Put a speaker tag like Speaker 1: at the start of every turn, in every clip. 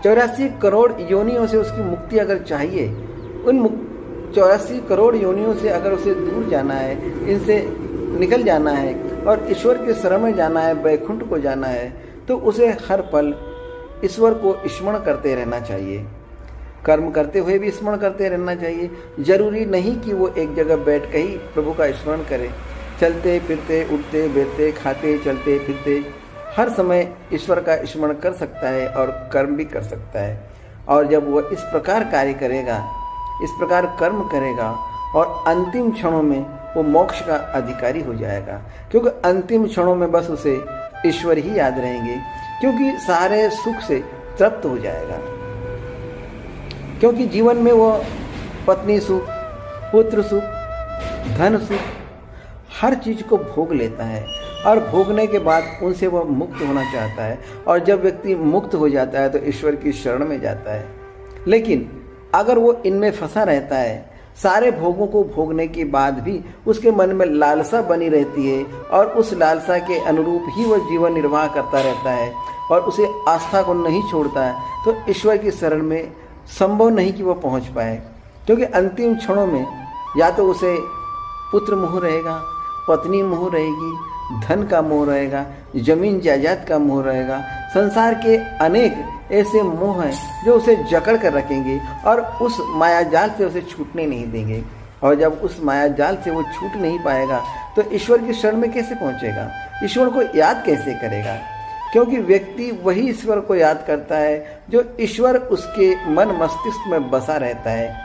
Speaker 1: 84 करोड़ योनियों से उसकी मुक्ति अगर चाहिए, उन 84 करोड़ योनियों से अगर उसे दूर जाना है, इनसे निकल जाना है और ईश्वर के शरण में जाना है, वैकुंठ को जाना है, तो उसे हर पल ईश्वर को स्मरण करते रहना चाहिए। कर्म करते हुए भी स्मरण करते रहना चाहिए। जरूरी नहीं कि वो एक जगह बैठ कर ही प्रभु का स्मरण करे। चलते फिरते, उठते बैठते, खाते चलते फिरते हर समय ईश्वर का स्मरण कर सकता है और कर्म भी कर सकता है। और जब वो इस प्रकार कार्य करेगा, इस प्रकार कर्म करेगा और अंतिम क्षणों में वो मोक्ष का अधिकारी हो जाएगा, क्योंकि अंतिम क्षणों में बस उसे ईश्वर ही याद रहेंगे, क्योंकि सारे सुख से तृप्त हो जाएगा। क्योंकि जीवन में वो पत्नी सुख, पुत्र सुख, धन सुख, हर चीज को भोग लेता है और भोगने के बाद उनसे वह मुक्त होना चाहता है। और जब व्यक्ति मुक्त हो जाता है तो ईश्वर की शरण में जाता है। लेकिन अगर वो इनमें फंसा रहता है, सारे भोगों को भोगने के बाद भी उसके मन में लालसा बनी रहती है और उस लालसा के अनुरूप ही वह जीवन निर्वाह करता रहता है और उसे आस्था को नहीं छोड़ता है, तो ईश्वर की शरण में संभव नहीं कि वह पहुंच पाए। क्योंकि अंतिम क्षणों में या तो उसे पुत्र मोह रहेगा, पत्नी मोह रहेगी, धन का मोह रहेगा, जमीन जायदाद का मोह रहेगा, संसार के अनेक ऐसे मोह हैं जो उसे जकड़ कर रखेंगे और उस माया जाल से उसे छूटने नहीं देंगे। और जब उस माया जाल से वो छूट नहीं पाएगा तो ईश्वर की शरण में कैसे पहुंचेगा, ईश्वर को याद कैसे करेगा? क्योंकि व्यक्ति वही ईश्वर को याद करता है जो ईश्वर उसके मन मस्तिष्क में बसा रहता है,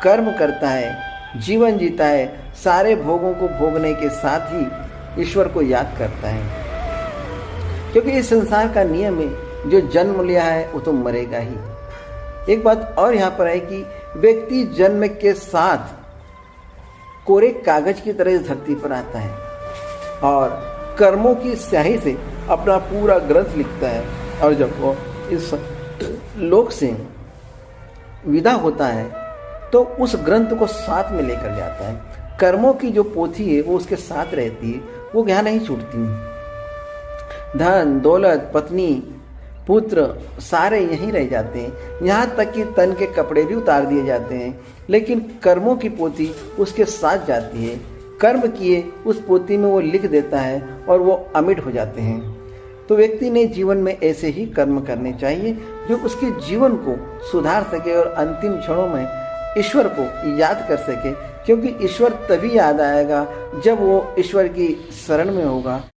Speaker 1: कर्म करता है, जीवन जीता है, सारे भोगों को भोगने के साथ ही ईश्वर को याद करता है। क्योंकि इस संसार का नियम है, जो जन्म लिया है वो तो मरेगा ही। एक बात और यहाँ पर है कि व्यक्ति जन्म के साथ कोरे कागज की तरह इस धरती पर आता है और कर्मों की स्याही से अपना पूरा ग्रंथ लिखता है। और जब वो इस लोक से विदा होता है तो उस ग्रंथ को साथ में लेकर जाता है। कर्मों की जो पोथी है वो उसके साथ रहती है, वो यहाँ नहीं छूटती। धन, दौलत, पत्नी, पुत्र सारे यहीं रह जाते हैं, यहाँ तक कि तन के कपड़े भी उतार दिए जाते हैं, लेकिन कर्मों की पोथी उसके साथ जाती है। कर्म किए उस पोथी में वो लिख देता है और वो अमिट हो जाते हैं। तो व्यक्ति ने जीवन में ऐसे ही कर्म करने चाहिए जो उसके जीवन को सुधार सके और अंतिम क्षणों में ईश्वर को याद कर सके। क्योंकि ईश्वर तभी याद आएगा जब वो ईश्वर की शरण में होगा।